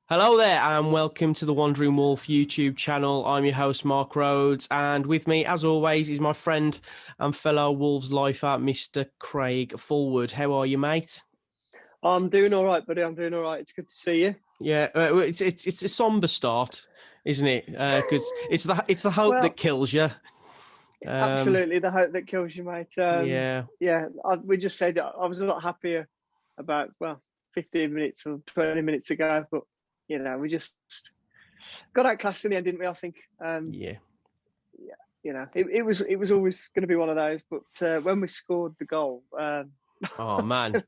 Hello there, and welcome to the Wandering Wolf YouTube channel. I'm your host, Mark Rhodes, and with me, as always, is my friend and fellow Wolves lifer, Mr. Craig Fulwood. How are you, mate? I'm doing all right, buddy. I'm doing all right. It's good to see you. Yeah, it's a somber start, isn't it? Because it's the hope that Well, kills you. Um, absolutely. The hope that kills you, mate. yeah, We just said I was a lot happier about 15 minutes or 20 minutes ago, but we just got outclassed in the end, didn't we? I think. yeah. Yeah, it was always going to be one of those. But when we scored the goal, Oh man,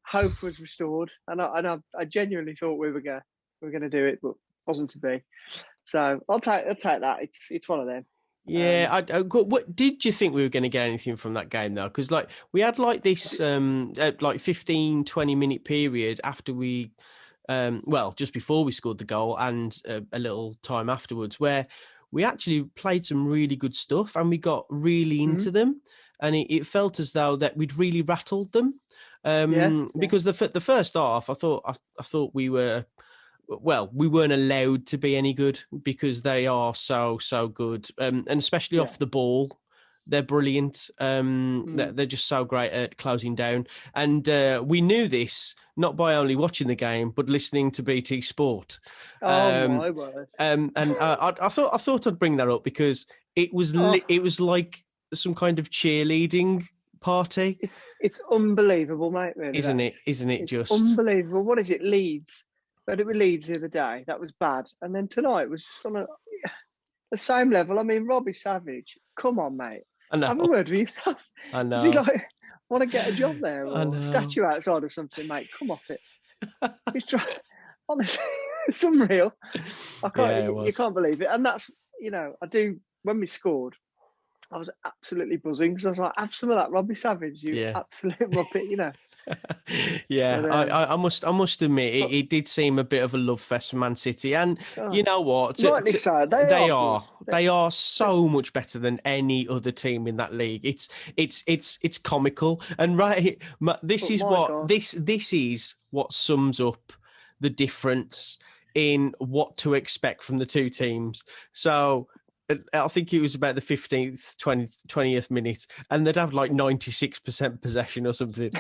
hope was restored, and I genuinely thought we were going to do it, but wasn't to be. So I'll take that. It's one of them. yeah. Um, What did you think we were going to get anything from that game though? Because we had this 15, 20 minute period after we just before we scored the goal and a little time afterwards, where we actually played some really good stuff and we got really mhm. into them, and it felt as though that we'd really rattled them. Yeah, yeah. Because the first half, I thought we weren't allowed to be any good because they are so good, and especially Yeah. off the ball. They're brilliant. Mm. They're just so great at closing down. And we knew this not by only watching the game, but listening to BT Sport. Oh Um, my word. and I thought I'd bring that up because Oh, it was like some kind of cheerleading party, it's unbelievable, mate. Really, isn't that is. it? Isn't it It's just? unbelievable. What is it? Leeds. But it was Leeds the other day. That was bad. And then tonight was just on the same level. I mean, Robbie Savage. Come on, mate. I Have a know, word with yourself. I Does he know, like want to get a job there I or a know. statue outside or something, mate? Come off it. He's trying. Honestly, it's unreal. I can't. Yeah, it You was. can't believe it. And that's I do. When we scored, I was absolutely buzzing because I was like, "Have some of that, Robbie Savage, you Yeah. absolute muppet." Yeah, But I must admit but it did seem a bit of a love fest for Man City, and you God, know what? rightly so. They They are good. are they are They, so much better than any other team in that league. It's comical, and right, but my God, this is what sums up the difference in what to expect from the two teams. So. I think it was about the 15th, 20th minute, and they'd have like 96% possession or something.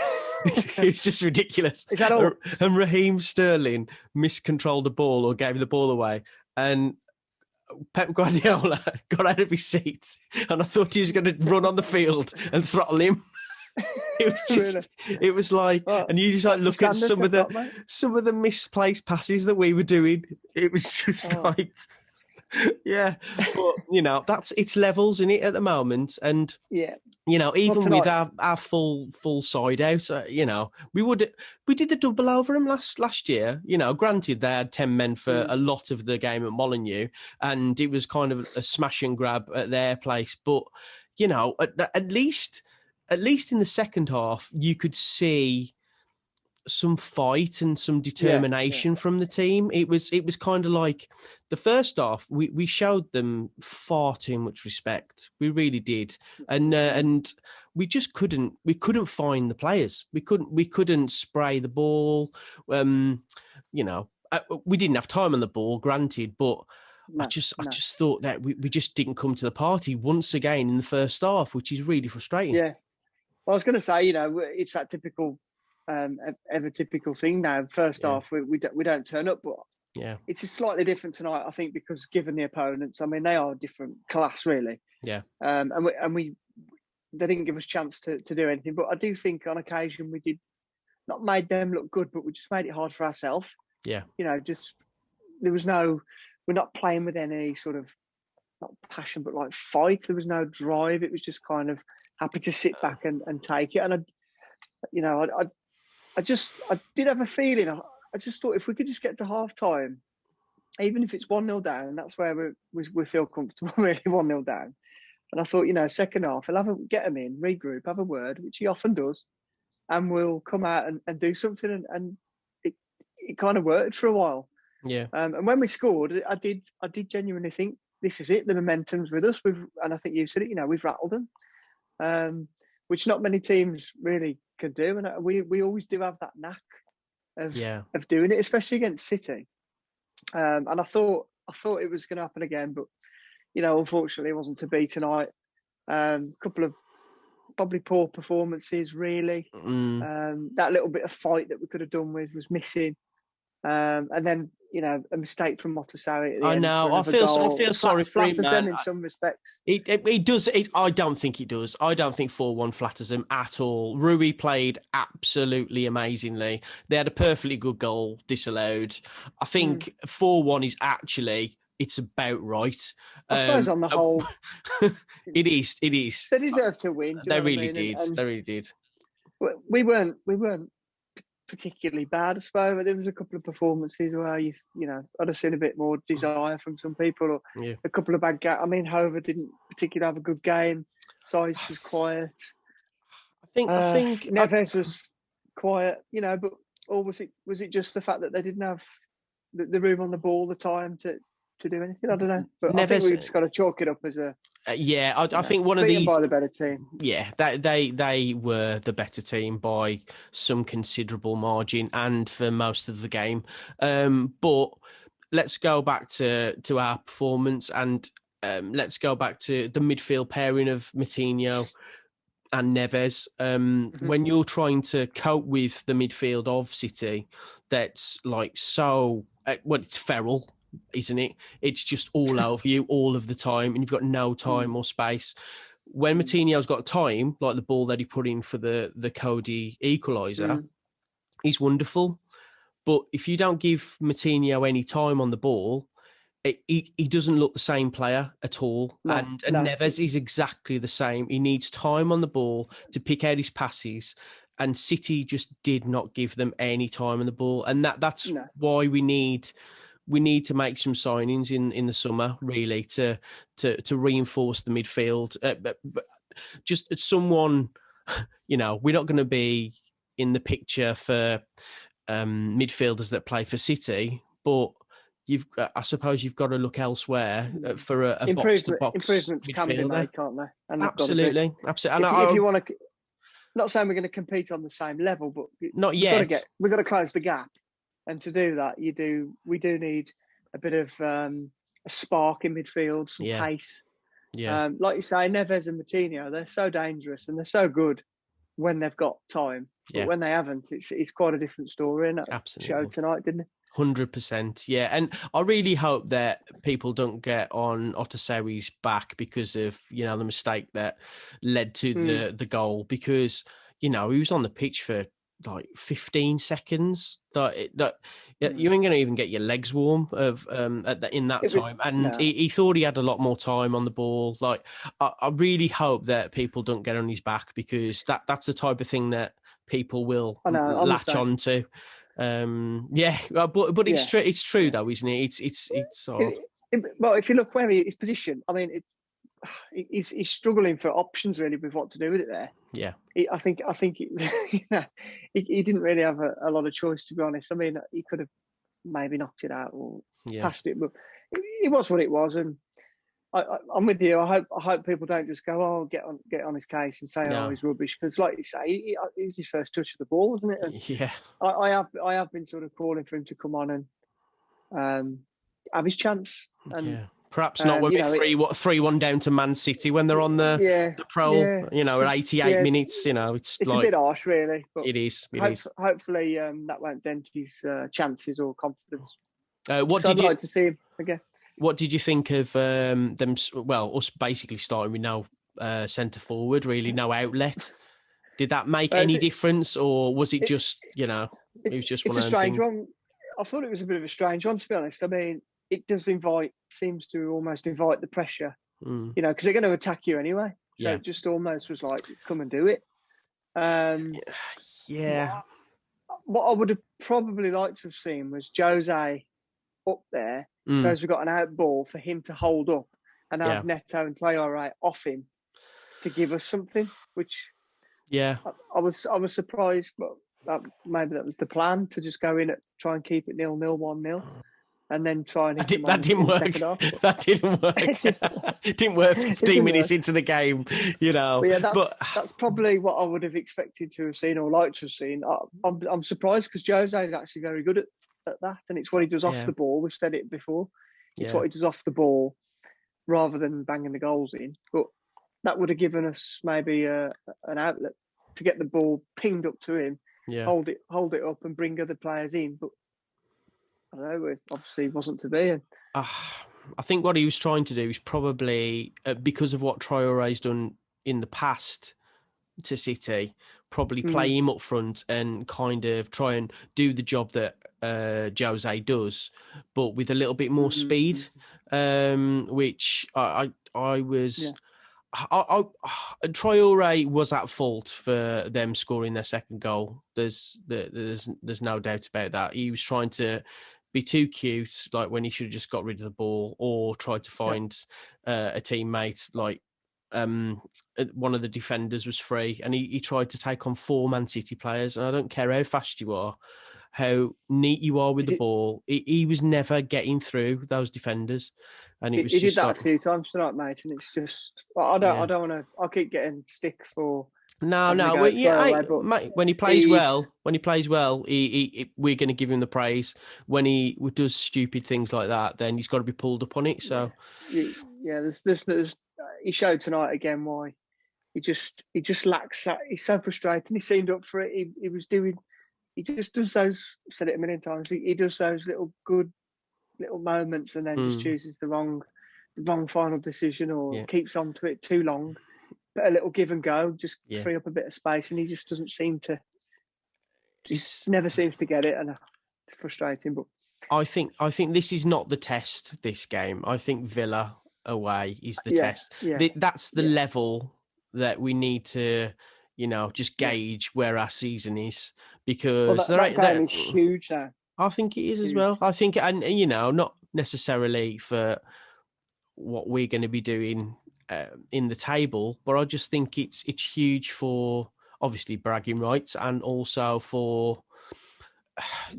It's just ridiculous. is that all? And Raheem Sterling miscontrolled the ball or gave the ball away. And Pep Guardiola got out of his seat. And I thought he was going to run on the field and throttle him. It was Really? it was like, Well, and you just that's the look at standards they've got, mate. some of the misplaced passes that we were doing. It was just Oh, yeah, but it's levels in it at the moment, and yeah. Well, even with tonight, our full side out, we did the double over them last year. Granted they had 10 men for mm, a lot of the game at Molineux, and it was kind of a smash and grab at their place. But at least in the second half, you could see some fight and some yeah, yeah, determination from the team. It was kind of like the first half. We showed them far too much respect. We really did, mm, and we couldn't find the players. We couldn't spray the ball. Um, we didn't have time on the ball, granted, but. I no, just, I no, just thought that we just didn't come to the party once again in the first half, which is really frustrating. yeah. Well, I was going to say, it's that typical, ever typical thing now. First Yeah, half, we don't turn up, but yeah, it's just slightly different tonight, I think, because given the opponents, I mean, they are a different class, really. yeah. And we they didn't give us chance to do anything. But I do think on occasion we did not made them look good, but we just made it hard for ourselves. Yeah. Just there was no, we're not playing with any sort of not passion, but like fight. There was no drive. It was just kind of happy to sit back and take it. And I did have a feeling. I just thought if we could just get to half time, even if it's 1-0 down, that's where we feel comfortable, really 1-0 down. And I thought, second half, get them in, regroup, have a word, which he often does, and we'll come out and do something. And it kind of worked for a while. Yeah. And when we scored, I did genuinely think this is it. The momentum's with us. And I think you said it. We've rattled them, which not many teams really can do. And we always do have that knack of doing it, especially against City. And I thought it was going to happen again, but unfortunately, it wasn't to be tonight. Couple of probably poor performances, really. That little bit of fight that we could have done with was missing. And then, a mistake from Motasari at the end. I know. I feel sorry for him, man. Them in some respects. It does. I don't think it does. I don't think 4-1 flatters him at all. Rui played absolutely amazingly. They had a perfectly good goal disallowed. I think 4-1 is actually, it's about right. I suppose on the whole, it is. They deserved to win. They really did. They really did. We weren't particularly bad, I suppose. But there was a couple of performances where I'd have seen a bit more desire from some people, or a couple of bad games. I mean, Hover didn't particularly have a good game. Size was quiet. I think Neves was quiet, but or was it just the fact that they didn't have the room on the ball, the time to do anything? I don't know. But Neves, I think we've just got to chalk it up as a I think one of these by the better team. Yeah, they were the better team by some considerable margin, and for most of the game. But let's go back to our performance, and let's go back to the midfield pairing of Moutinho and Neves. When you're trying to cope with the midfield of City, that's like so. It's feral, isn't it? It's just all over you all of the time, and you've got no time or space. When Moutinho's got time, like the ball that he put in for the Cody equaliser, he's wonderful. But if you don't give Moutinho any time on the ball, he doesn't look the same player at all. No. Neves is exactly the same. He needs time on the ball to pick out his passes, and City just did not give them any time on the ball. And that's why we need to make some signings in the summer, really, to reinforce the midfield. But just someone, we're not going to be in the picture for midfielders that play for City, but I suppose you've got to look elsewhere for a box-to-box improvements midfielder. Can be made, can't they? And absolutely. If you want to, not saying we're going to compete on the same level, but not yet. We've got to close the gap. And to do that, we do need a bit of a spark in midfield, some pace. Yeah. Like you say, Neves and Moutinho, they're so dangerous and they're so good when they've got time. But when they haven't, it's quite a different story. And that showed tonight, didn't it? 100%, yeah. And I really hope that people don't get on Otasari's back because of, the mistake that led to the goal, because, he was on the pitch for like 15 seconds. You ain't going to even get your legs warm in that time. And he thought he had a lot more time on the ball. Like, I really hope that people don't get on his back, because that's the type of thing that people will latch on to. But it's true though, isn't it? It's odd. Well, if you look where his position, I mean, he's struggling for options really with what to do with it there. Yeah, I think he didn't really have a lot of choice, to be honest. I mean, he could have maybe knocked it out or passed it, but it was what it was. And I'm with you. I hope people don't just go, oh, get on his case and say, oh, he's rubbish, because like you say, it's his first touch of the ball, isn't it? And I have been sort of calling for him to come on and have his chance. And perhaps not when we're 3-1 down to Man City when they're on the pro. At 88 minutes. It's like a bit harsh, really. But it is. Hopefully, that won't dent his chances or confidence. I'd like to see him again. What did you think of them? Well, us basically starting with no centre forward, really, no outlet. Did that make any difference, or was it just it was just one of those things? It's a strange one. I thought it was a bit of a strange one, to be honest. I mean, it does seems to almost invite the pressure, because they're going to attack you anyway. So it just almost was like, come and do it. What I would have probably liked to have seen was Jose up there, so as we've got an out ball for him to hold up and have Neto and Traore off him to give us something, which I was surprised, but maybe that was the plan, to just go in and try and keep it 0-0, 1-0. and then try and hit him That didn't in the work. second half. That didn't work. It didn't work 15 minutes into the game, you know. But yeah, but that's probably what I would have expected to have seen or liked to have seen. I'm surprised because Jose is actually very good at that, and it's what he does off the ball. We've said it before. It's what he does off the ball rather than banging the goals in. But that would have given us maybe an outlet to get the ball pinged up to him, hold it up, and bring other players in. But I don't know, it obviously wasn't to be. And I think what he was trying to do is probably, because of what Traore's done in the past to City, probably play him up front and kind of try and do the job that Jose does, but with a little bit more speed, which I was... Traore was at fault for them scoring their second goal. There's no doubt about that. He was trying to be too cute, like when he should have just got rid of the ball, or tried to find a teammate. Like one of the defenders was free, and he tried to take on 4 Man City players. And I don't care how fast you are, how neat you are with the ball. He was never getting through those defenders, and it was he just did that like, a few times tonight, mate. And it's just I don't want to. I keep getting stick for. No. Mate, when he plays well, we're going to give him the praise. When he does stupid things like that, then he's got to be pulled up on it. So, there's he showed tonight again why he just lacks that. He's so frustrating. He seemed up for it. He just does those. I've said it a million times. He does those little moments, and then just chooses the wrong final decision, or keeps on to it too long. But a little give and go, just free up a bit of space, and he just doesn't seem to. Never seems to get it, and it's frustrating. But I think this is not the test. This game, I think Villa away is the test. Yeah. That's the level that we need to, just gauge where our season is, because that game is huge now. I think it is as well. I think, and not necessarily for what we're going to be doing in the table, but I just think it's huge for obviously bragging rights, and also for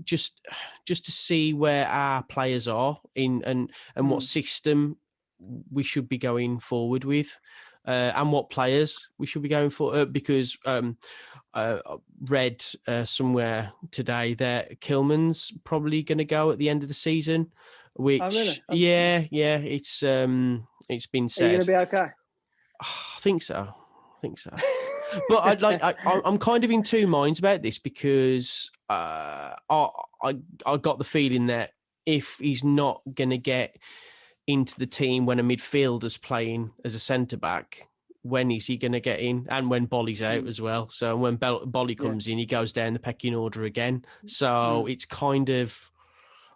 just to see where our players are in and what system we should be going forward with, and what players we should be going for. Because read somewhere today that Kilman's probably going to go at the end of the season. Which, really? It's been said. Are you going to be okay? I think so. But I'm kind of in two minds about this, because I got the feeling that if he's not going to get into the team when a midfielder's playing as a centre back, when is he going to get in? And when Bolly's out as well. So when Bolly comes in, he goes down the pecking order again. So it's kind of,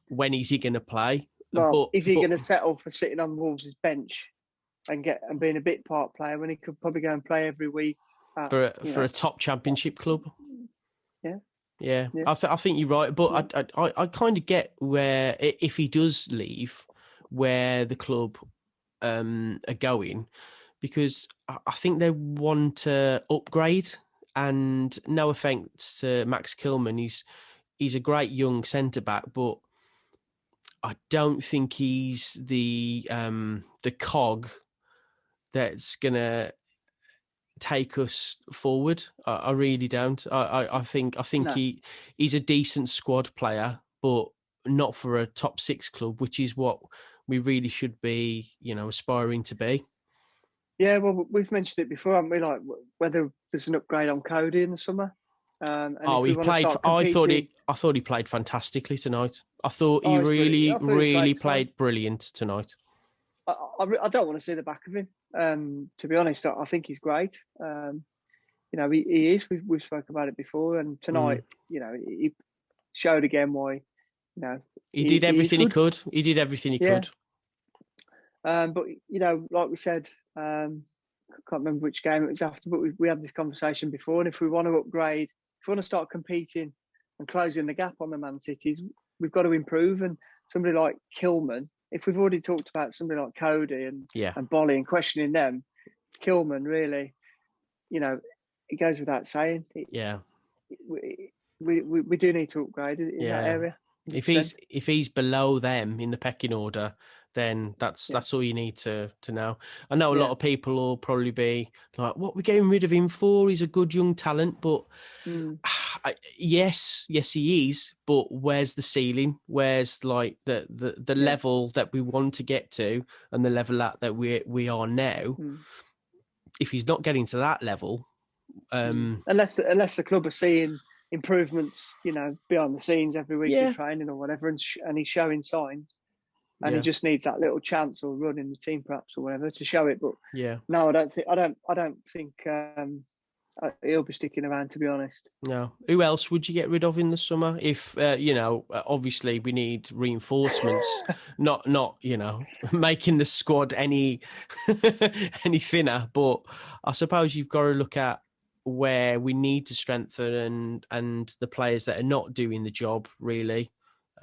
when is he going to play? Well, is he going to settle for sitting on Wolves' bench and being a bit part player, when he could probably go and play every week for a top championship club? Yeah. I think you're right, but I kind of get where, if he does leave, where the club are going, because I think they want to upgrade. And no offence to Max Kilman, he's a great young centre back, but I don't think he's the cog that's gonna take us forward. I really don't. I think he's a decent squad player, but not for a top 6 club, which is what we really should be, aspiring to be. Yeah, well, we've mentioned it before, haven't we? Like whether there's an upgrade on Cody in the summer. He played. I thought he played fantastically tonight. I thought he really played brilliant tonight. I don't want to see the back of him. To be honest, I think he's great. He is. We've spoken about it before, and tonight, he showed again why. He did everything he could. He did everything he could. But like we said, I can't remember which game it was after, but we had this conversation before. And if we want to upgrade, if we want to start competing and closing the gap on the Man Cities, we've got to improve. And somebody like Kilman, if we've already talked about somebody like Cody and Bolly and questioning them, Kilman really, it goes without saying. We do need to upgrade in that area. 100%. If he's below them in the pecking order, then that's Yeah. all you need to know. I know a lot Yeah. of people will probably be like, "What we're getting rid of him for? He's a good young talent," but Mm. yes, he is. But where's the ceiling? Where's like the Yeah. level that we want to get to, and the level that we are now? Mm. If he's not getting to that level, Unless the club are seeing improvements, behind the scenes every week in yeah, training or whatever, and he's showing signs, and he yeah, just needs that little chance or run in the team perhaps or whatever to show it. But yeah. no, I don't think he'll be sticking around, to be honest. No. Who else would you get rid of in the summer? If obviously we need reinforcements, not making the squad any any thinner. But I suppose you've got to look at where we need to strengthen and the players that are not doing the job really.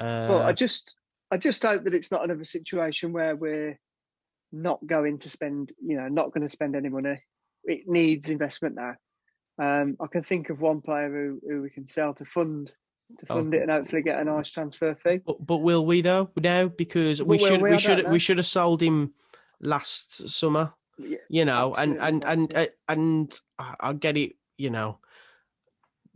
Well, I just hope that it's not another situation where we're not going to spend, not going to spend any money. It needs investment now. I can think of one player who we can sell to fund it and hopefully get a nice transfer fee. But will we though now? Because we should have sold him last summer. Yeah, and I get it.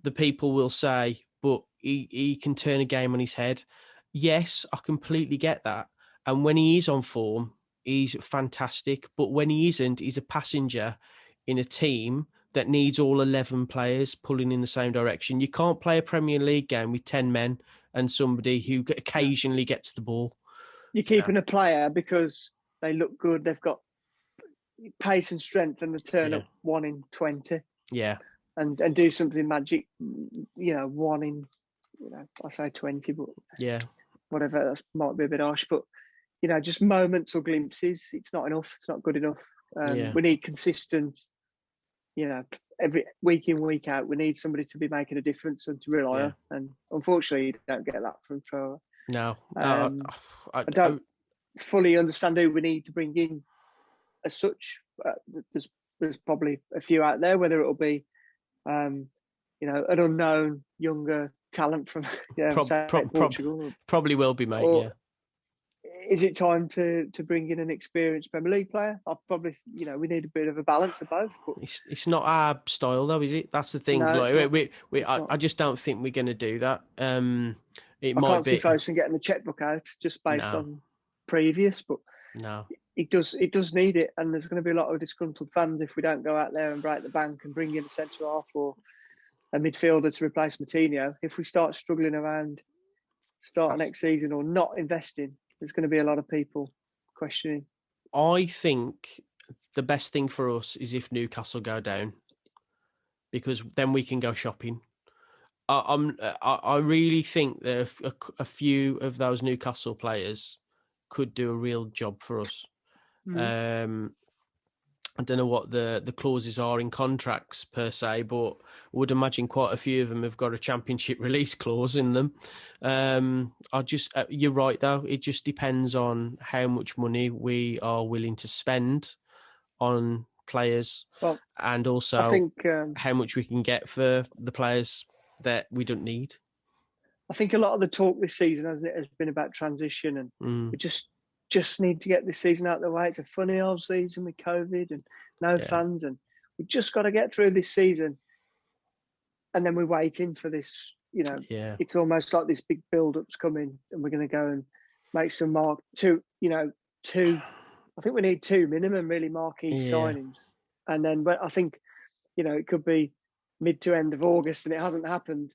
The people will say, but he can turn a game on his head. Yes, I completely get that. And when he is on form, he's fantastic. But when he isn't, he's a passenger in a team that needs all 11 players pulling in the same direction. You can't play a Premier League game with 10 men and somebody who occasionally gets the ball. You're keeping a player because they look good. They've got pace and strength, and they turn up 1 in 20. Yeah. And do something magic, 1 in, I say 20, but whatever, that might be a bit harsh, but, just moments or glimpses. It's not enough. It's not good enough. We need consistent, every week in, week out, we need somebody to be making a difference and to rely on. And unfortunately, you don't get that from Troa. No. I don't fully understand who we need to bring in as such. There's probably a few out there, whether it'll be, an unknown younger talent from Portugal. Probably will be, mate. Is it time to bring in an experienced Premier League player? I'll probably, we need a bit of a balance of both. But it's not our style, though, is it? That's the thing. No, I just don't think we're going to do that. I can't see Fosun getting the checkbook out just based on previous, but no, it does need it, and there's going to be a lot of disgruntled fans if we don't go out there and break the bank and bring in a centre half or a midfielder to replace Moutinho. If we start struggling around next season or not investing, there's going to be a lot of people questioning. I think the best thing for us is if Newcastle go down, because then we can go shopping. I really think that a few of those Newcastle players could do a real job for us. I don't know what the clauses are in contracts per se, but I would imagine quite a few of them have got a championship release clause in them. You're right though. It just depends on how much money we are willing to spend on players, and also I think, how much we can get for the players that we don't need. I think a lot of the talk this season, hasn't it, has been about transition, and we just need to get this season out of the way. It's a funny old season with COVID and no fans, and we just got to get through this season. And then we're waiting for this, it's almost like this big build-up's coming, and we're going to go and make some two. I think we need 2 minimum really marquee signings, and then I think, it could be mid to end of August, and it hasn't happened.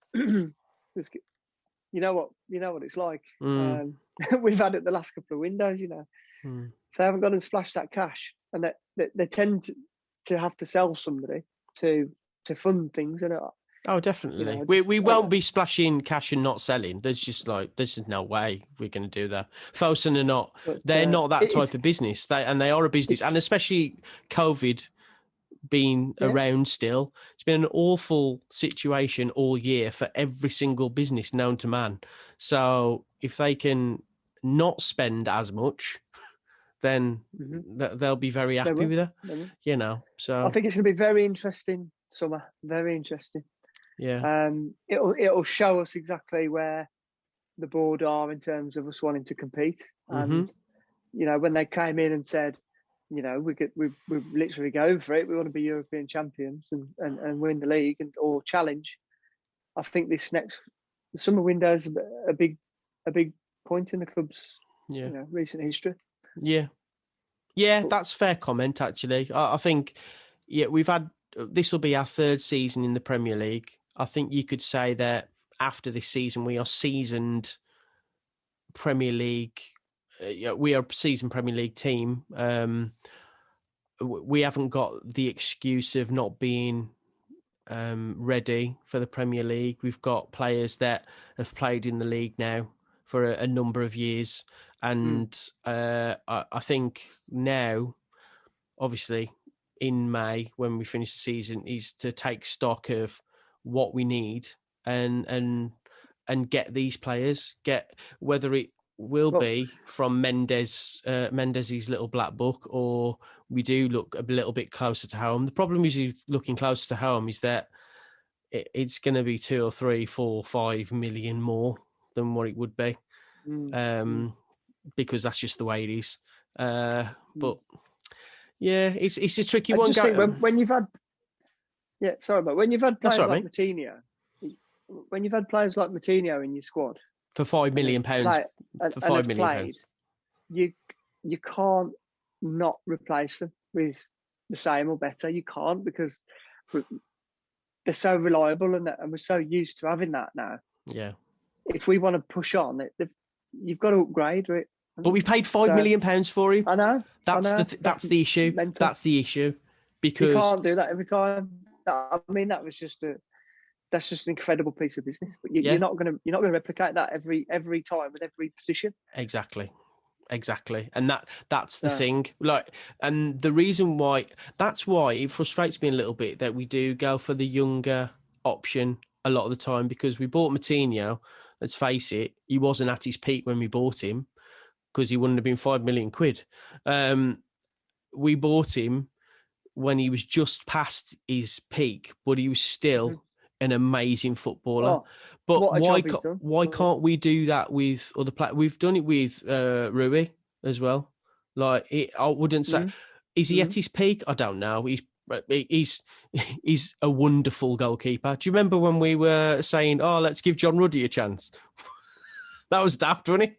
You know what it's like. We've had it the last couple of windows. They haven't gone and splashed that cash, and they tend to have to sell somebody to fund things. Oh, definitely. We won't be splashing cash and not selling. There's just there's no way we're going to do that. Fosun are not. They're not that type of business. They are a business, and especially COVID being around still, it's been an awful situation all year for every single business known to man. So if they can not spend as much, then they'll be very happy with it. So I think it's going to be very interesting summer. Very interesting. Yeah. It'll show us exactly where the board are in terms of us wanting to compete. Mm-hmm. And when they came in and said, we're literally going for it. We want to be European champions and win the league or challenge. I think this next summer window is a big point in the club's recent history. Yeah, that's fair comment. Actually, I think we've had this will be our third season in the Premier League. I think you could say that after this season we are seasoned Premier League. We are a seasoned Premier League team. We haven't got the excuse of not being ready for the Premier League. We've got players that have played in the league now for a number of years. And I think now, obviously, in May, when we finish the season, is to take stock of what we need and get these players, whether it will be from Mendes's little black book, or we do look a little bit closer to home. The problem is looking closer to home is that it's going to be 2 or 3, 4, 5 million more than what it would be, because that's just the way it is. But yeah, it's a tricky one. I just think when you've had, but when you've had players like Moutinho, when you've had players like Moutinho in your squad for £5 million, you can't not replace them with the same or better. You can't, because they're so reliable and we're so used to having that now. Yeah. If we want to push on, you've got to upgrade it. But we paid £5 million for him. I know. That's the issue. Mental. That's the issue, because you can't do that every time. That's just an incredible piece of business. But you're not going to replicate that every time with every position. Exactly, and that's the thing. And the reason why it frustrates me a little bit that we do go for the younger option a lot of the time, because we bought Moutinho. Let's face it, he wasn't at his peak when we bought him, because he wouldn't have been £5 million. We bought him when he was just past his peak, but he was still an amazing footballer. But why can't we do that with other players? We've done it with Rui as well. I wouldn't say, is he at his peak? I don't know. He's a wonderful goalkeeper. Do you remember when we were saying, let's give John Ruddy a chance? That was daft, wasn't it?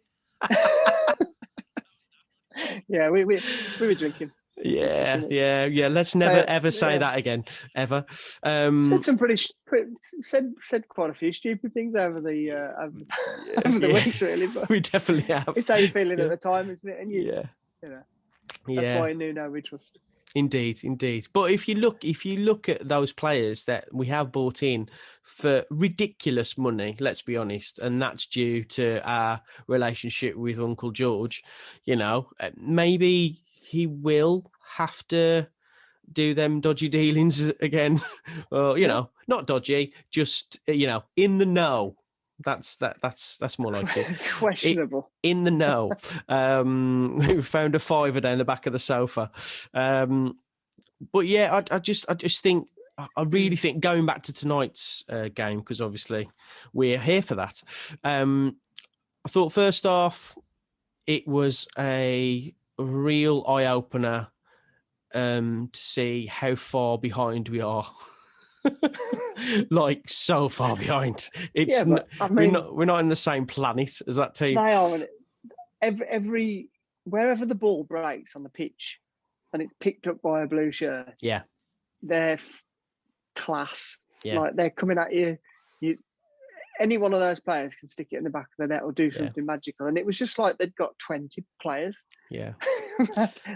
Yeah, we were drinking. Yeah. Let's never ever say that again, ever. Said some said quite a few stupid things over the weeks, really. But we definitely have. It's how you're feeling at the time, isn't it? And that's why Nuno we trust. Indeed. But if you look at those players that we have bought in for ridiculous money, let's be honest, and that's due to our relationship with Uncle George, maybe he will have to do them dodgy dealings again. Or, not dodgy, just, in the know. That's more like it. Questionable. In the know. We found a fiver down the back of the sofa. But yeah, I just think, I really think, going back to tonight's game, because obviously we're here for that. I thought first off, it was a real eye opener to see how far behind we are. So far behind. We're not in the same planet as that team. They are. Every wherever the ball breaks on the pitch and it's picked up by a blue shirt, they're class. They're coming at you. Any one of those players can stick it in the back of the net or do something magical. And it was just like they'd got 20 players. Yeah.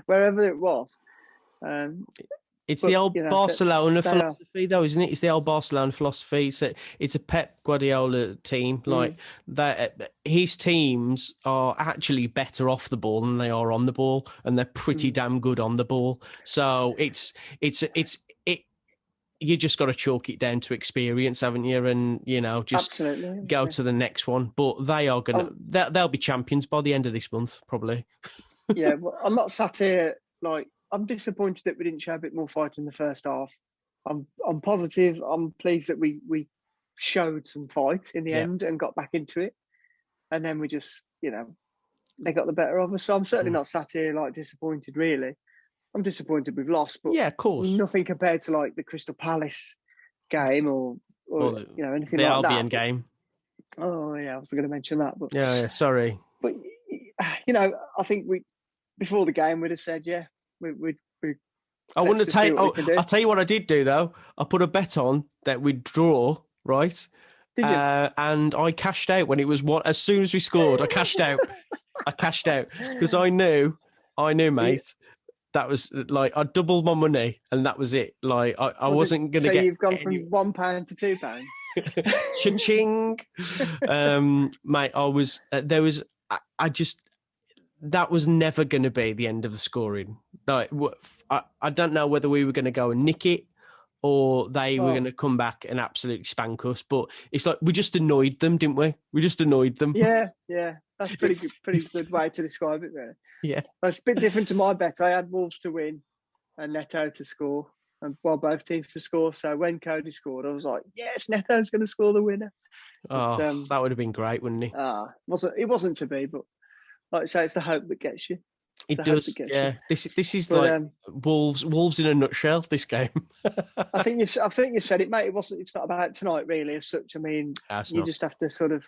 Wherever it was. It's the old Barcelona philosophy, though, isn't it? It's the old Barcelona philosophy. It's a Pep Guardiola team. His teams are actually better off the ball than they are on the ball, and they're pretty damn good on the ball. So you just got to chalk it down to experience, haven't you? And just go to the next one. But they are they'll be champions by the end of this month, probably. Yeah, well, I'm not sat here I'm disappointed that we didn't show a bit more fight in the first half. I'm positive. I'm pleased that we showed some fight in the end and got back into it. and then we just, they got the better of us. So I'm certainly not sat here like disappointed. Really, I'm disappointed we've lost, but yeah, of course. nothing compared to like the Crystal Palace game or anything the like Albion that. game. Oh yeah, I was going to mention that, but Yeah, sorry. But I think before the game we'd have said, yeah, we I wouldn't have taken. I'll tell you what I did do though. I put a bet on that we'd draw, right? Did you? And I cashed out when it was one. As soon as we scored, I cashed out. Because I knew, mate. That was like I doubled my money, and that was it. Like I wasn't going to get. So you've gone from £1 to £2. Cha-ching, mate. I was there was. I just that was never going to be the end of the scoring. Like I don't know whether we were going to go and nick it or they were going to come back and absolutely spank us. But it's like we just annoyed them, didn't we? We just annoyed them. Yeah. That's pretty good way to describe it, really. Yeah. It's a bit different to my bet. I had Wolves to win and Neto to score, and both teams to score. So when Cody scored, I was like, yes, Neto's going to score the winner. But, that would have been great, wouldn't it? It wasn't to be, but like I say, it's the hope that gets you. It does, yeah. This is like Wolves in a nutshell. This game. I think you said it, mate. It's not about tonight really as such. I mean, just have to sort of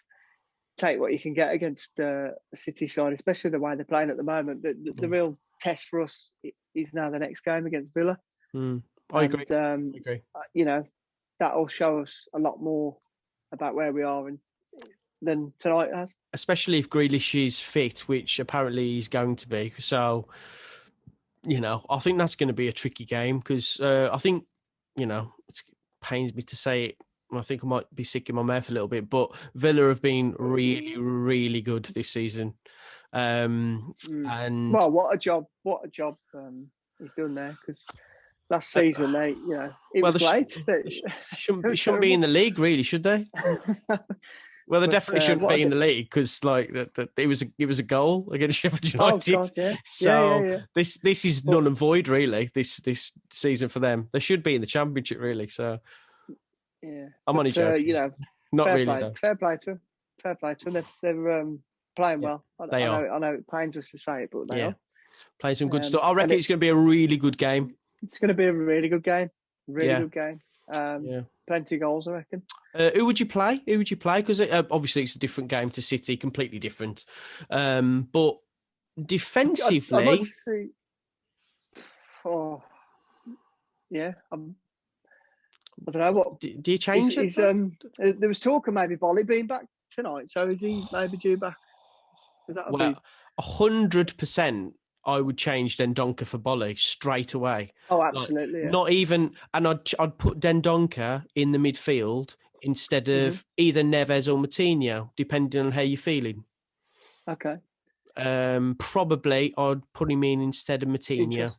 take what you can get against the City side, especially the way they're playing at the moment. The real test for us is now the next game against Villa. I agree. That'll show us a lot more about where we are than tonight has. Especially if Grealish is fit, which apparently he's going to be. So, I think that's going to be a tricky game because I think, it pains me to say it. I think I might be sick in my mouth a little bit, but Villa have been really, really good this season. And what a job he's done there, because last season it was great. They shouldn't be in the league, really, should they? Well, they definitely shouldn't be in the league because, like, it was a goal against Sheffield United. Oh, God, yeah. So this is null and void, really. This season for them, they should be in the Championship, really. So I'm only joking. Not really. Though. Fair play to them. They're playing well. I know it pains us to say it, but they are playing some good stuff. I reckon it's going to be a really good game. It's going to be a really good game. Good game. Plenty of goals, I reckon. Who would you play? Because obviously it's a different game to City, completely different. But defensively, I'd like to see. I don't know what. Do you change it? There was talk of maybe Bolly being back tonight, so is he maybe due back? 100%. I would change Dendoncker for Bolly straight away. Oh, absolutely. Not even, and I'd put Dendoncker in the midfield instead of either Neves or Moutinho, depending on how you're feeling. Okay. Probably I'd put him in instead of Moutinho.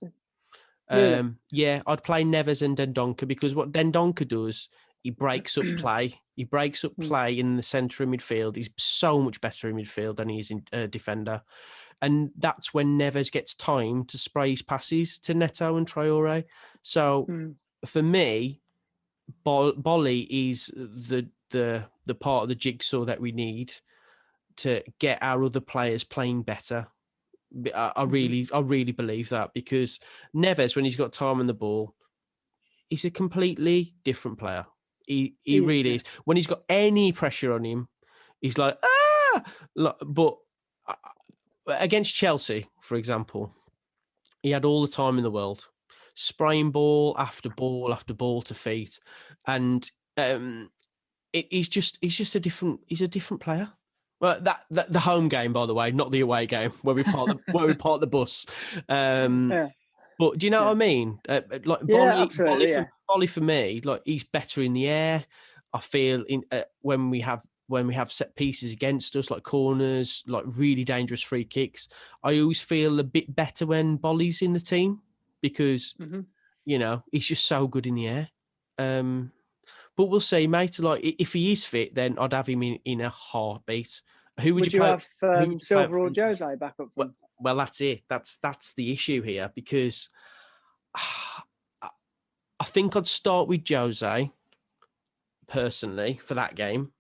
I'd play Neves and Dendoncker because what Dendoncker does, he breaks up play. He breaks up play in the centre of midfield. He's so much better in midfield than he is in defender. And that's when Neves gets time to spray his passes to Neto and Traore. So for me, Bolly is the part of the jigsaw that we need to get our other players playing better. I really believe that, because Neves, when he's got time on the ball, he's a completely different player. He really is. When he's got any pressure on him, he's like, but against Chelsea, for example, he had all the time in the world, spraying ball after ball after ball to feet, and he's just a different player. Well, that the home game, by the way, not the away game where we park the bus. But do you know what I mean? Bolly for me, like, he's better in the air. I feel when we have set pieces against us, like corners, like really dangerous free kicks, I always feel a bit better when Bolly's in the team because, he's just so good in the air. But we'll see, mate. Like, if he is fit, then I'd have him in a heartbeat. Who would you have Silva or Jose back up from? Well, that's it. That's the issue here, because I think I'd start with Jose personally for that game.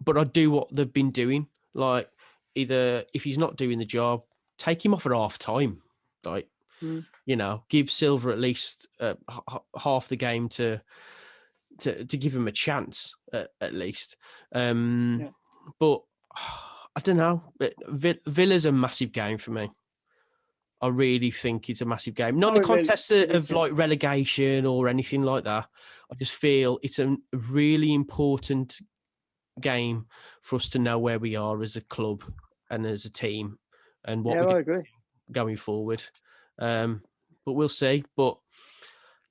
but I do what they've been doing. Like, either if he's not doing the job, take him off at half time. Like, give Silva at least half the game to give him a chance at least. But I don't know. Villa's a massive game for me. I really think it's a massive game. Not the contest of like relegation or anything like that. I just feel it's a really important game for us to know where we are as a club and as a team and what we're doing going forward. But we'll see. But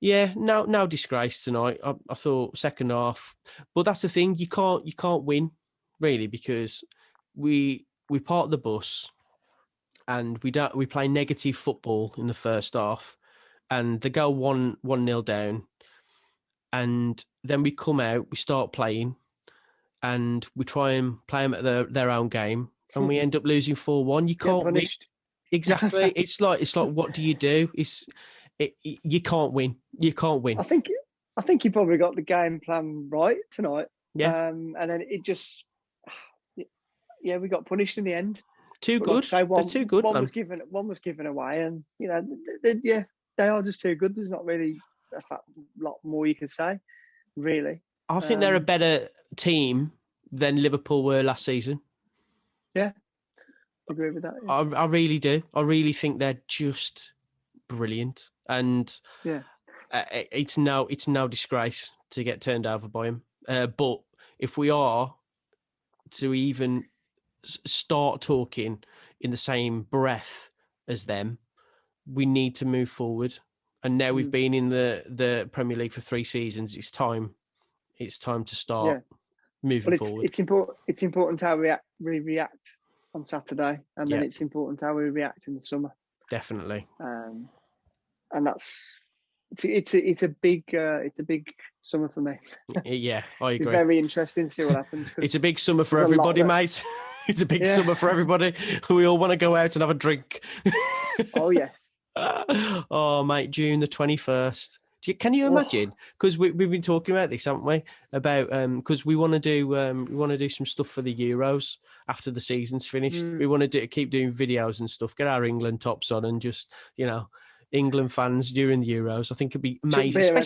yeah, no disgrace tonight. I thought second half, but that's the thing. You can't win really, because we park the bus and we play negative football in the first half, and they go 1-0 down, and then we come out, we start playing, and we try and play them at their own game, and we end up losing 4-1. You can't win. Exactly. It's like what do you do? You can't win. You can't win. I think you probably got the game plan right tonight. Yeah. And then it just, we got punished in the end. Too good. They're too good. One was given away, and they are just too good. There's not really a lot more you can say, really. I think they're a better team than Liverpool were last season. Yeah, I agree with that. Yeah. I really do. I really think they're just brilliant, and it's no disgrace to get turned over by them. But if we are to even start talking in the same breath as them, we need to move forward. And now we've been in the Premier League for 3 seasons. It's time to start moving forward. It's important how we react on Saturday, and then it's important how we react in the summer. Definitely. And it's a big summer for me. Yeah, I agree. It's very interesting to see what happens. It's a big summer for everybody, mate. It's a big summer for everybody. We all want to go out and have a drink. Oh, yes. Oh, mate, June the 21st. Can you imagine? Because we've been talking about this, haven't we? About because we want to do some stuff for the Euros after the season's finished. We want to keep doing videos and stuff. Get our England tops on and just England fans during the Euros. I think it'd be amazing,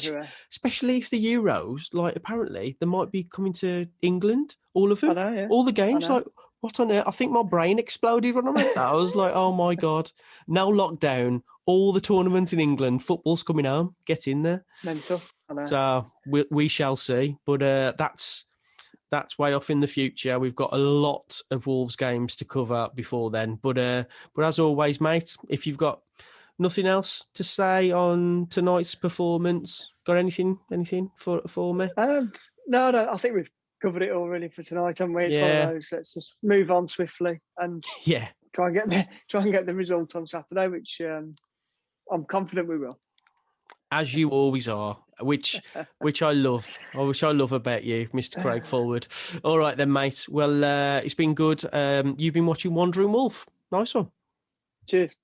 especially if the Euros, like, apparently they might be coming to England. All of them, all the games. Like, what on earth? I think my brain exploded when I read that. I was like, oh my God. Now lockdown, all the tournaments in England, football's coming home. Get in there. Mental. So we shall see. But that's way off in the future. We've got a lot of Wolves games to cover before then. But as always, mate, if you've got nothing else to say on tonight's performance, got anything for me? No, I think we've covered it all really for tonight, haven't we? It's one of those. Let's just move on swiftly and try and get the result on Saturday, which I'm confident we will. As you always are, which I love. Which I love about you, Mr. Craig Forward. All right then, mate. Well, it's been good. You've been watching Wandering Wolf. Nice one. Cheers.